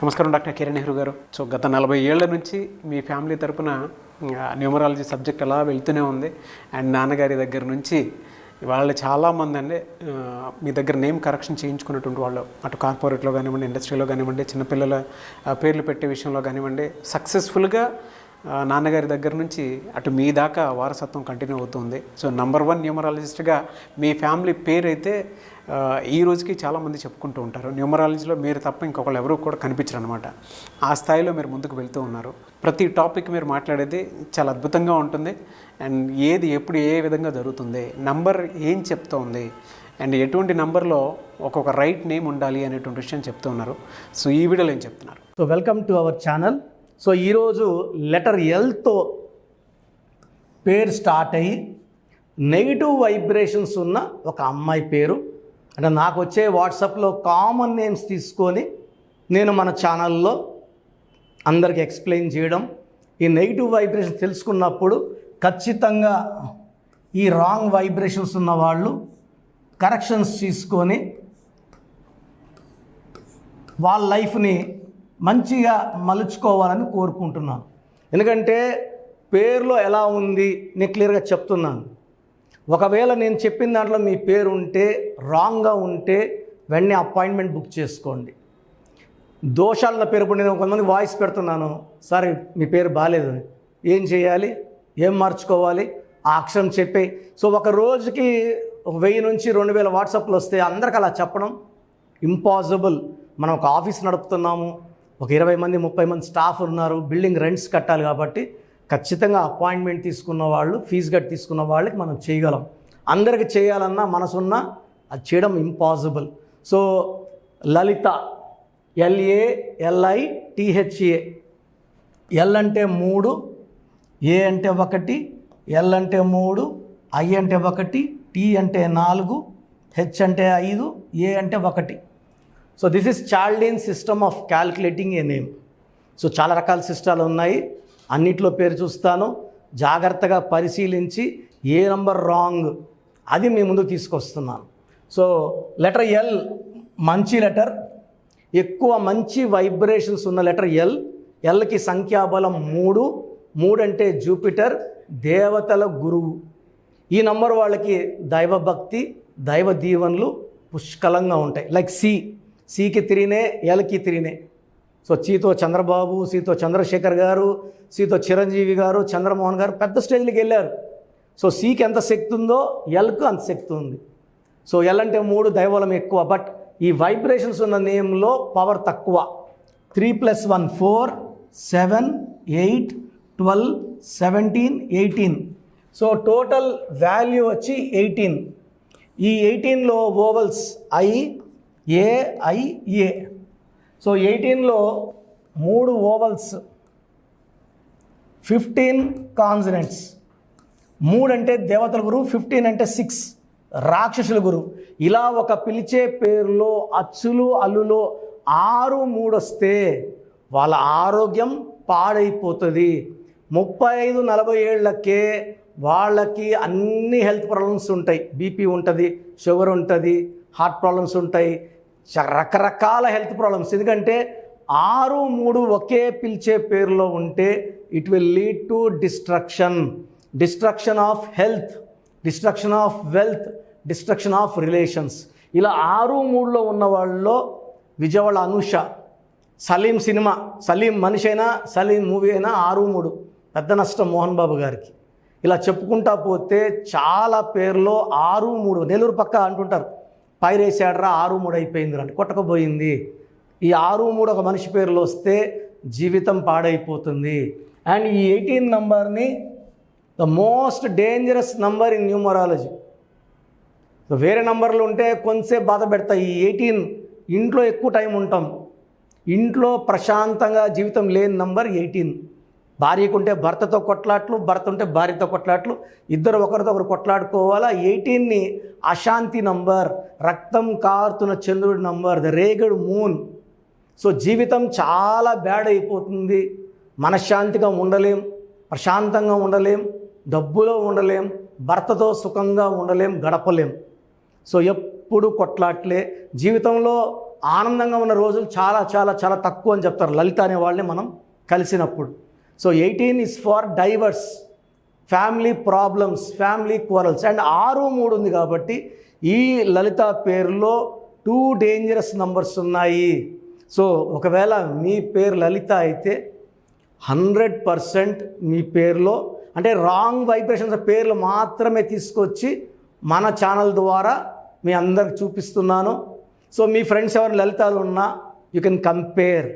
నమస్కారం డాక్టర్ కిరణ్ నెహ్రూ గారు. సో గత 40 ఏళ్ల నుంచి మీ ఫ్యామిలీ తరపున న్యూమరాలజీ సబ్జెక్ట్ అలా వెళ్తూనే ఉంది. అండ్ నాన్నగారి దగ్గర నుంచి వాళ్ళు చాలామంది అండి మీ దగ్గర నేమ్ కరెక్షన్ చేయించుకున్నటువంటి వాళ్ళు, అటు కార్పొరేట్లో కానివ్వండి, ఇండస్ట్రీలో కానివ్వండి, చిన్నపిల్లల పేర్లు పెట్టే విషయంలో కానివ్వండి, సక్సెస్ఫుల్గా నాన్నగారి దగ్గర నుంచి అటు మీ దాకా వారసత్వం కంటిన్యూ అవుతుంది. సో నంబర్ 1 న్యూమరాలజిస్ట్గా మీ ఫ్యామిలీ పేరు అయితే ఈ రోజుకి చాలామంది చెప్పుకుంటూ ఉంటారు. న్యూమరాలజీలో మీరు తప్ప ఇంకొకళ్ళు ఎవరు కూడా కనిపించరు అనమాట. ఆ స్థాయిలో మీరు ముందుకు వెళ్తూ ఉన్నారు. ప్రతి టాపిక్ మీరు మాట్లాడేది చాలా అద్భుతంగా ఉంటుంది. అండ్ ఏది ఎప్పుడు ఏ విధంగా జరుగుతుంది, నంబర్ ఏం చెప్తోంది, అండ్ ఎటువంటి నంబర్లో ఒక్కొక్క రైట్ నేమ్ ఉండాలి అనేటువంటి విషయం చెప్తూ ఉన్నారు. సో ఈ వీడియోలో ఏం చెప్తున్నారు? So welcome to our channel. So ఈరోజు లెటర్ ఎల్తో పేరు స్టార్ట్ అయ్యి నెగిటివ్ వైబ్రేషన్స్ ఉన్న ఒక అమ్మాయి పేరు, అంటే నాకు వచ్చే వాట్సాప్లో కామన్ నేమ్స్ తీసుకొని నేను మన ఛానల్లో అందరికి ఎక్స్ప్లెయిన్ చేయడం. ఈ నెగిటివ్ వైబ్రేషన్స్ తెలుసుకున్నప్పుడు ఖచ్చితంగా ఈ రాంగ్ వైబ్రేషన్స్ ఉన్న వాళ్ళు కరెక్షన్స్ తీసుకొని వాళ్ళ లైఫ్ని మంచిగా మలుచుకోవాలని కోరుకుంటున్నాను. ఎందుకంటే పేరులో ఎలా ఉంది నేను క్లియర్గా చెప్తున్నాను. ఒకవేళ నేను చెప్పిన దాంట్లో మీ పేరు ఉంటే రాంగ్గా ఉంటే వెంటనే అపాయింట్మెంట్ బుక్ చేసుకోండి. దోషాల పేరు ఇప్పుడు నేను కొంతమంది వాయిస్ పెడుతున్నాను, సార్ మీ పేరు బాగాలేదు, ఏం చేయాలి, ఏం మార్చుకోవాలి, ఆ అక్షరం చెప్పే. సో ఒక రోజుకి 1000 నుంచి 2000 వాట్సాప్లు వస్తే అందరికి అలా చెప్పడం ఇంపాసిబుల్. మనం ఒక ఆఫీస్ నడుపుతున్నాము, ఒక 20 మంది 30 మంది స్టాఫ్ ఉన్నారు, బిల్డింగ్ రెంట్స్ కట్టాలి. కాబట్టి ఖచ్చితంగా అపాయింట్మెంట్ తీసుకున్న వాళ్ళు, ఫీజు కట్టి తీసుకున్న వాళ్ళకి మనం చేయగలం. అందరికి చేయాలన్నా మనసున్న అది చేయడం ఇంపాసిబుల్. సో లలిత, LALITHA, ఎల్ అంటే 3, ఏ అంటే 1, ఎల్ అంటే 3, ఐ అంటే 1, టీ అంటే 4, హెచ్ అంటే 5, ఏ అంటే 1. So this is చాల్డీన్ system of calculating A name. So చాలా రకాల సిస్టాలు ఉన్నాయి, అన్నిట్లో పేరు చూస్తాను, జాగ్రత్తగా పరిశీలించి ఏ నంబర్ రాంగ్ అది మీ ముందు తీసుకొస్తున్నాను. సో లెటర్ ఎల్ మంచి లెటర్, ఎక్కువ మంచి వైబ్రేషన్స్ ఉన్న లెటర్ ఎల్. ఎల్కి సంఖ్యాబలం 3. 3 అంటే జూపిటర్, దేవతల గురువు. ఈ నంబర్ వాళ్ళకి దైవభక్తి, దైవ దీవెనలు పుష్కలంగా ఉంటాయి. లైక్ సికి 3నే, ఎల్కి 3నే. సో సితో చంద్రబాబు, సితో చంద్రశేఖర్ గారు, సితో చిరంజీవి గారు, చంద్రమోహన్ గారు పెద్ద స్టేజ్కి వెళ్ళారు. సో సికి ఎంత శక్తి ఉందో ఎల్కు అంత శక్తి ఉంది. సో ఎల్ అంటే 3 దైవబలం ఎక్కువ, బట్ ఈ వైబ్రేషన్స్ ఉన్న నేమ్లో పవర్ తక్కువ. 3 + 1 4, 7, 8, 12, 17, 18. సో టోటల్ వాల్యూ వచ్చి 18. ఈ 18లో ఓవల్స్ IAIA. సో 18లో 3 ఓవల్స్, 15 కాన్సనెంట్స్. 3 అంటే దేవతల గురువు, 15 అంటే 6 రాక్షసుల గురువు. ఇలా ఒక పిలిచే పేరులో అచ్చులు అల్లులో 6, 3 వస్తే వాళ్ళ ఆరోగ్యం పాడైపోతుంది. 35-40 ఏళ్లకే వాళ్ళకి అన్ని హెల్త్ ప్రాబ్లమ్స్ ఉంటాయి. బీపీ ఉంటుంది, షుగర్ ఉంటుంది, హార్ట్ ప్రాబ్లమ్స్ ఉంటాయి, రకరకాల హెల్త్ ప్రాబ్లమ్స్. ఎందుకంటే 6, 3 ఒకే పిలిచే పేరులో ఉంటే it will lead to destruction of health, destruction of wealth, destruction of relations. ఇలా 6, 3లో ఉన్న వాళ్ళలో విజయవాడ అనూష, సలీం సినిమా, సలీం మనిషి అయినా సలీం మూవీ అయినా 6, 3 పెద్ద నష్టం మోహన్ బాబు గారికి. ఇలా చెప్పుకుంటా పోతే చాలా పేర్లో 6, 3. నెల్లూరు పక్క అంటుంటారు, పైరేసాడరా 6, 3 అయిపోయింది అంటే కొట్టకపోయింది. ఈ 6, 3 ఒక మనిషి పేరులో వస్తే జీవితం పాడైపోతుంది. అండ్ ఈ 18 నంబర్ని the most dangerous number in numerology. వేరే నంబర్లు ఉంటే కొంతసేపు బాధ పెడతాయి. ఈ 18 ఇంట్లో ఎక్కువ టైం ఉంటాం, ఇంట్లో ప్రశాంతంగా జీవితం లేని నంబర్ 18. భార్యకుంటే భర్తతో కొట్లాట్లు, భర్త ఉంటే భార్యతో కొట్లాట్లు, ఇద్దరు ఒకరితో ఒకరు కొట్లాడుకోవాలా. 18ని అశాంతి నంబర్, రక్తం కారుతున్న చంద్రుడి number, the Regad moon. So జీవితం చాలా బ్యాడ్ అయిపోతుంది. మనశ్శాంతిగా ఉండలేం, ప్రశాంతంగా ఉండలేం, డబ్బులో ఉండలేం, భర్తతో సుఖంగా ఉండలేం, గడపలేం. సో ఎప్పుడు కొట్లాట్లే. జీవితంలో ఆనందంగా ఉన్న రోజులు చాలా చాలా చాలా తక్కువ అని చెప్తారు లలిత అనే వాళ్ళని మనం కలిసినప్పుడు. So 18 is for divorce, family problems, family quarrels. And 6, 3 ఉంది కాబట్టి ఈ లలిత పేరులో 2 డేంజరస్ నంబర్స్ ఉన్నాయి. సో ఒకవేళ మీ పేరు లలిత అయితే 100% మీ పేరులో అంటే రాంగ్ వైబ్రేషన్స్ పేర్లు మాత్రమే తీసుకొచ్చి మన ఛానల్ ద్వారా మీ అందరికి చూపిస్తున్నాను. సో మీ ఫ్రెండ్స్ ఎవరు లలితాలు ఉన్నా you can compare,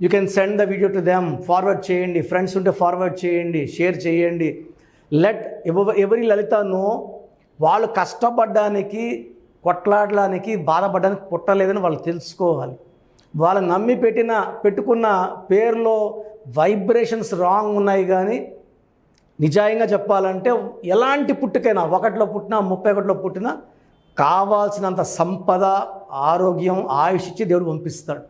you can send the video to them, forward చేయండి. ఫ్రెండ్స్ ఉంటే ఫార్వర్డ్ చేయండి, షేర్ చేయండి. లెట్ ఎవరి లలిత నో వాళ్ళు కష్టపడడానికి, కొట్లాడడానికి, బాధపడడానికి పుట్టలేదని వాళ్ళు తెలుసుకోవాలి. వాళ్ళు నమ్మి పెట్టుకున్న పేరులో వైబ్రేషన్స్ రాంగ్ ఉన్నాయి. కానీ నిజాయంగా చెప్పాలంటే ఎలాంటి పుట్టుకైనా 1లో పుట్టినా 31లో పుట్టినా కావాల్సినంత సంపద, ఆరోగ్యం, ఆయుష్ ఇచ్చి దేవుడు పంపిస్తాడు.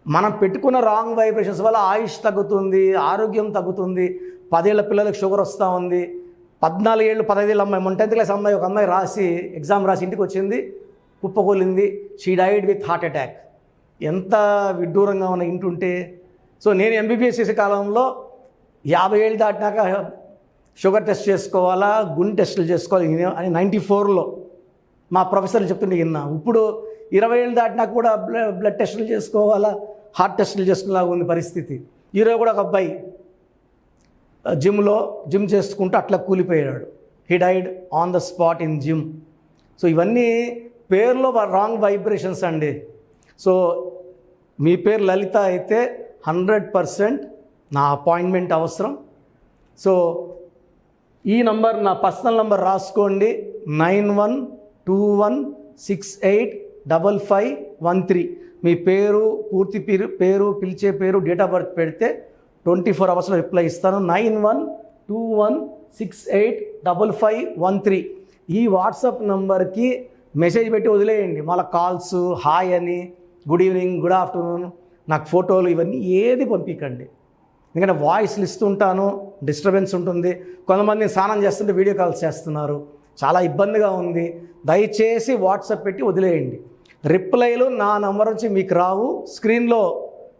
మనం పెట్టుకున్న రాంగ్ వైబ్రేషన్స్ వల్ల ఆయుష్ తగ్గుతుంది, ఆరోగ్యం తగ్గుతుంది. 10 ఏళ్ల పిల్లలకు షుగర్ వస్తూ ఉంది. 14 ఏళ్ళు 15 ఏళ్ళ అమ్మాయి, 10th క్లాస్ అమ్మాయి, ఒక అమ్మాయి ఎగ్జామ్ రాసి ఇంటికి వచ్చింది, కుప్పకూలింది. She died with heart attack. ఎంత విడ్డూరంగా ఉన్న ఇంటుంటే. సో నేను ఎంబీబీఎస్ చేసే కాలంలో 50 ఏళ్ళు దాటినాక షుగర్ టెస్ట్ చేసుకోవాలా, గుండె టెస్టులు చేసుకోవాలి అని 94లో మా ప్రొఫెసర్లు చెప్తుంటే విన్నా. ఇప్పుడు 20 ఏళ్ళు దాటినాక కూడా బ్లడ్ టెస్టులు చేసుకోవాలా, హార్ట్ టెస్టులు చేసుకునేలాగా ఉంది పరిస్థితి. ఈరోజు కూడా ఒక అబ్బాయి జిమ్ చేసుకుంటూ అట్లా కూలిపోయాడు. He died on the spot in gym. So ఇవన్నీ పేరులో రాంగ్ వైబ్రేషన్స్ అండి. సో మీ పేరు లలిత అయితే 100% నా అపాయింట్మెంట్ అవసరం. సో ఈ నంబర్ నా పర్సనల్ నంబర్ రాసుకోండి, 9121685513. మీ పూర్తి పేరు, పిలిచే పేరు, డేట్ ఆఫ్ బర్త్ పెడితే 24 అవర్స్లో రిప్లై ఇస్తాను. 9121685513 ఈ వాట్సాప్ నంబర్కి మెసేజ్ పెట్టి వదిలేయండి. మళ్ళీ కాల్స్, హాయ్ అని, గుడ్ ఈవినింగ్, గుడ్ ఆఫ్టర్నూన్, నాకు ఫోటోలు ఇవన్నీ ఏది పంపించండి. ఎందుకంటే వాయిస్లు ఇస్తుంటాను, డిస్టర్బెన్స్ ఉంటుంది. కొంతమంది స్నానం చేస్తుంటే వీడియో కాల్స్ చేస్తున్నారు, చాలా ఇబ్బందిగా ఉంది. దయచేసి వాట్సాప్ పెట్టి వదిలేయండి. రిప్లైలు నా నంబర్ నుంచి మీకు రావు. స్క్రీన్లో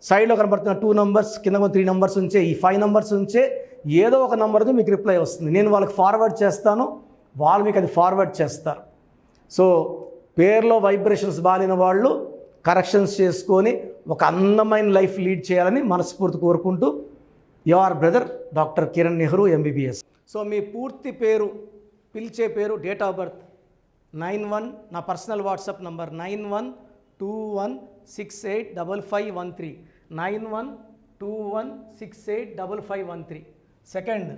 సైడ్లో కనబడుతున్న 2 నంబర్స్, కింద 3 నంబర్స్ ఉంచే, ఈ 5 నంబర్స్ ఉంచే ఏదో ఒక నంబర్తో మీకు రిప్లై వస్తుంది. నేను వాళ్ళకి ఫార్వర్డ్ చేస్తాను, వాళ్ళు మీకు అది ఫార్వర్డ్ చేస్తారు. సో పేరులో వైబ్రేషన్స్ బాలిన వాళ్ళు కరెక్షన్స్ చేసుకొని ఒక అందమైన లైఫ్ లీడ్ చేయాలని మనస్ఫూర్తి కోరుకుంటూ, your brother doctor Kiran Nehru MBBS. So మీ పూర్తి పేరు, పిలిచే పేరు, డేట్ ఆఫ్ బర్త్ 91, నా personal WhatsApp number 9121685513, 9121685513. Second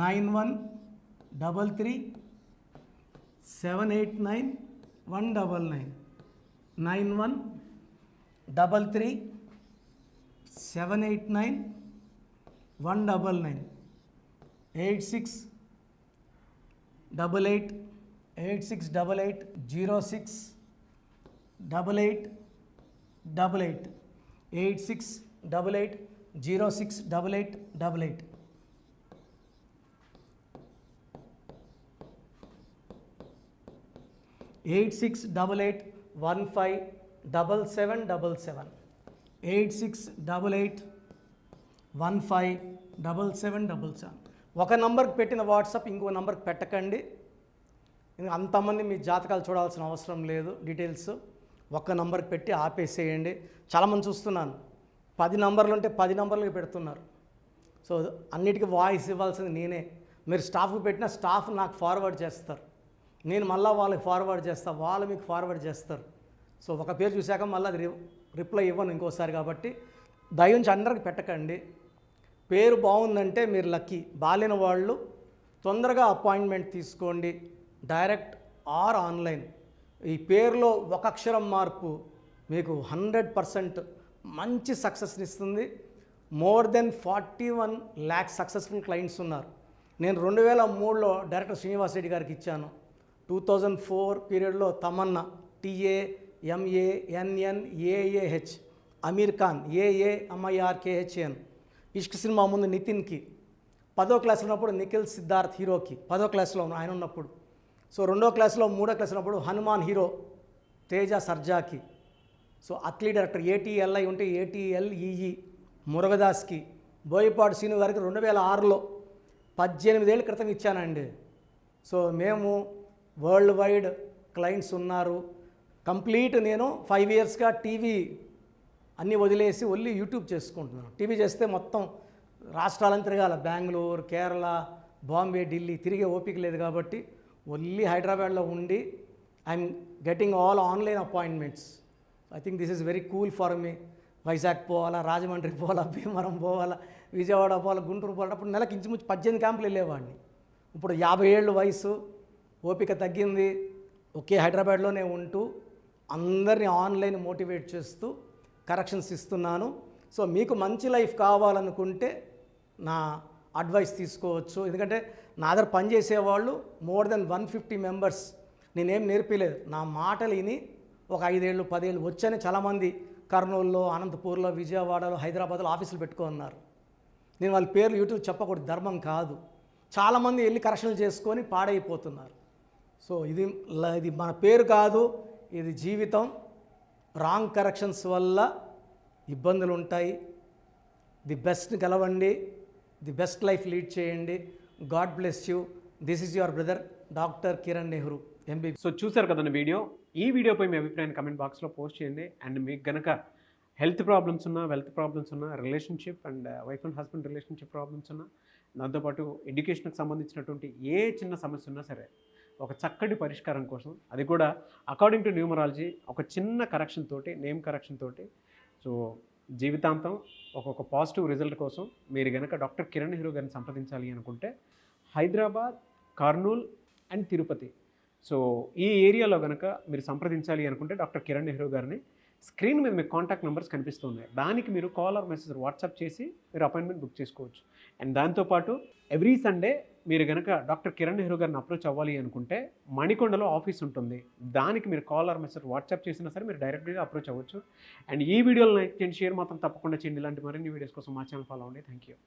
9133789199, 9133789199, 868886880688, 8688068888. Eight 8688157777, 8688157777. ఒక నంబర్కి పెట్టిన వాట్సాప్ ఇంకో నంబర్కి పెట్టకండి. అంతమంది మీ జాతకాలు చూడాల్సిన అవసరం లేదు. డీటెయిల్స్ ఒక్క నంబర్కి పెట్టి ఆపేసేయండి. చాలామంది చూస్తున్నాను 10 నంబర్లు ఉంటే 10 నంబర్లకి పెడుతున్నారు. సో అన్నిటికీ వాయిస్ ఇవ్వాల్సింది నేనే. మీరు స్టాఫ్కి పెట్టిన స్టాఫ్ నాకు ఫార్వర్డ్ చేస్తారు, నేను మళ్ళీ వాళ్ళకి ఫార్వర్డ్ చేస్తాను, వాళ్ళు మీకు ఫార్వర్డ్ చేస్తారు. సో ఒక పేరు చూశాక మళ్ళీ అది రిప్లై ఇవ్వను ఇంకోసారి. కాబట్టి దయించి అందరికి పెట్టకండి. పేరు బాగుందంటే మీరు లక్కీ. బాలేని వాళ్ళు తొందరగా అపాయింట్మెంట్ తీసుకోండి, డైరెక్ట్ ఆర్ ఆన్లైన్. ఈ పేరులో ఒక అక్షరం మార్పు మీకు 100% మంచి సక్సెస్ని ఇస్తుంది. More than 41 lakh successful clients ఉన్నారు. నేను 2003లో డైరెక్టర్ శ్రీనివాస్ రెడ్డి గారికి ఇచ్చాను. 2004 పీరియడ్లో తమన్నా, TAMANNAAH, అమీర్ ఖాన్, AAMIRKHAN, ఇష్క్ సినిమా ముందు నితిన్కి, 10వ క్లాస్లో ఉన్నప్పుడు నిఖిల్ సిద్ధార్థ్ హీరోకి, 10వ క్లాస్లో ఆయన ఉన్నప్పుడు. సో 2వ క్లాస్లో 3వ క్లాస్ ఉన్నప్పుడు హనుమాన్ హీరో తేజ సర్జాకి, సో అథ్లీ డైరెక్టర్ ఏటీఎల్ఐ ఉంటే ఏటీఎల్ఈఈ మురుగదాస్కి, బోయపాడు శ్రీను గారికి 2006లో 18 ఏళ్ళ క్రితం ఇచ్చానండి. సో మేము వరల్డ్ వైడ్ క్లయింట్స్ ఉన్నారు. కంప్లీట్ నేను 5 ఇయర్స్గా టీవీ అన్నీ వదిలేసి ఓన్లీ యూట్యూబ్ చేసుకుంటున్నాను. టీవీ చేస్తే మొత్తం రాష్ట్రాలను తిరగాల, బెంగళూరు, కేరళ, బాంబే, ఢిల్లీ తిరిగే ఓపిక లేదు కాబట్టి ఓన్లీ హైదరాబాద్లో ఉండి I'm getting all online appointments. I think this is very cool for me. Vizag పోవాలా, రాజమండ్రి పోవాలా, భీమవరం పోవాలా, విజయవాడ పోవాలా, గుంటూరు పోవాలా. అప్పుడు నెలకి ఇంచుమించు 18 క్యాంపులు వెళ్ళేవాడిని. ఇప్పుడు 50 ఏళ్ళు వయసు, ఓపిక తగ్గింది. ఒకే హైదరాబాద్లోనే ఉంటూ అందరినీ ఆన్లైన్ మోటివేట్ చేస్తూ కరెక్షన్స్ ఇస్తున్నాను. సో మీకు మంచి లైఫ్ కావాలనుకుంటే నా అడ్వైస్ తీసుకోవచ్చు. ఎందుకంటే నా దగ్గర పనిచేసేవాళ్ళు మోర్ దెన్ 150 మెంబర్స్. నేనేం నేర్పిలేదు, నా మాటలు విని ఒక 5 ఏళ్ళు 10 ఏళ్ళు వచ్చని చాలామంది కర్నూలులో, అనంతపూర్లో, విజయవాడలో, హైదరాబాద్లో ఆఫీసులు పెట్టుకున్నారు. నేను వాళ్ళ పేర్లు యూట్యూబ్ చెప్పకూడదు, ధర్మం కాదు. చాలామంది వెళ్ళి కరెక్షన్లు చేసుకొని పాడైపోతున్నారు. సో ఇది మన పేరు కాదు, ఇది జీవితం. రాంగ్ కరెక్షన్స్ వల్ల ఇబ్బందులు ఉంటాయి. ది బెస్ట్ని గెలవండి, ది బెస్ట్ లైఫ్ లీడ్ చేయండి. God bless you. This is your brother doctor Kiran Nehru MB. So చూసారు కదండి వీడియో. ఈ వీడియోపై మీ అభిప్రాయాన్ని కమెంట్ బాక్స్లో పోస్ట్ చేయండి. అండ్ మీకు కనుక హెల్త్ ప్రాబ్లమ్స్ ఉన్నా, వెల్త్ ప్రాబ్లమ్స్ ఉన్నా, relationship and wife and husband relationship problems ఉన్నా, దాంతోపాటు ఎడ్యుకేషన్కి సంబంధించినటువంటి ఏ చిన్న సమస్య ఉన్నా సరే ఒక చక్కటి పరిష్కారం కోసం, అది కూడా అకార్డింగ్ టు న్యూమరాలజీ, ఒక చిన్న కరెక్షన్ తోటి, నేమ్ కరెక్షన్ తోటి, సో జీవితాంతం ఒక పాజిటివ్ రిజల్ట్ కోసం మీరు కనుక డాక్టర్ కిరణ్ నెహ్రూ గారిని సంప్రదించాలి అనుకుంటే హైదరాబాద్, కర్నూల్ అండ్ తిరుపతి, సో ఈ ఏరియాలో కనుక మీరు సంప్రదించాలి అనుకుంటే డాక్టర్ కిరణ్ నెహ్రూ గారిని స్క్రీన్ మీద మీకు కాంటాక్ట్ నెంబర్స్ కనిపిస్తున్నాయి. దానికి మీరు కాల్ ఆర్ మెసేజ్ వాట్సాప్ చేసి మీరు అపాయింట్మెంట్ బుక్ చేసుకోవచ్చు. అండ్ దాంతోపాటు ఎవ్రీ సండే మీరు కనుక డాక్టర్ కిరణ్ నెహ్రూ గారిని అప్రోచ్ అవ్వాలి అనుకుంటే మణికొండలో ఆఫీస్ ఉంటుంది. దానికి మీరు కాల్ ఆర్ మెసేజ్ వాట్సాప్ చేసినా సరే మీరు డైరెక్ట్గా అప్రోచ్ అవ్వచ్చు. అండ్ ఈ వీడియోలో లైక్ చేయండి, షేర్ మాత్రం తప్పకుండా చేయండి. ఇలాంటి మరిన్ని వీడియోస్ కోసం మా ఛానల్ ఫాలో అవ్వండి. Thank you.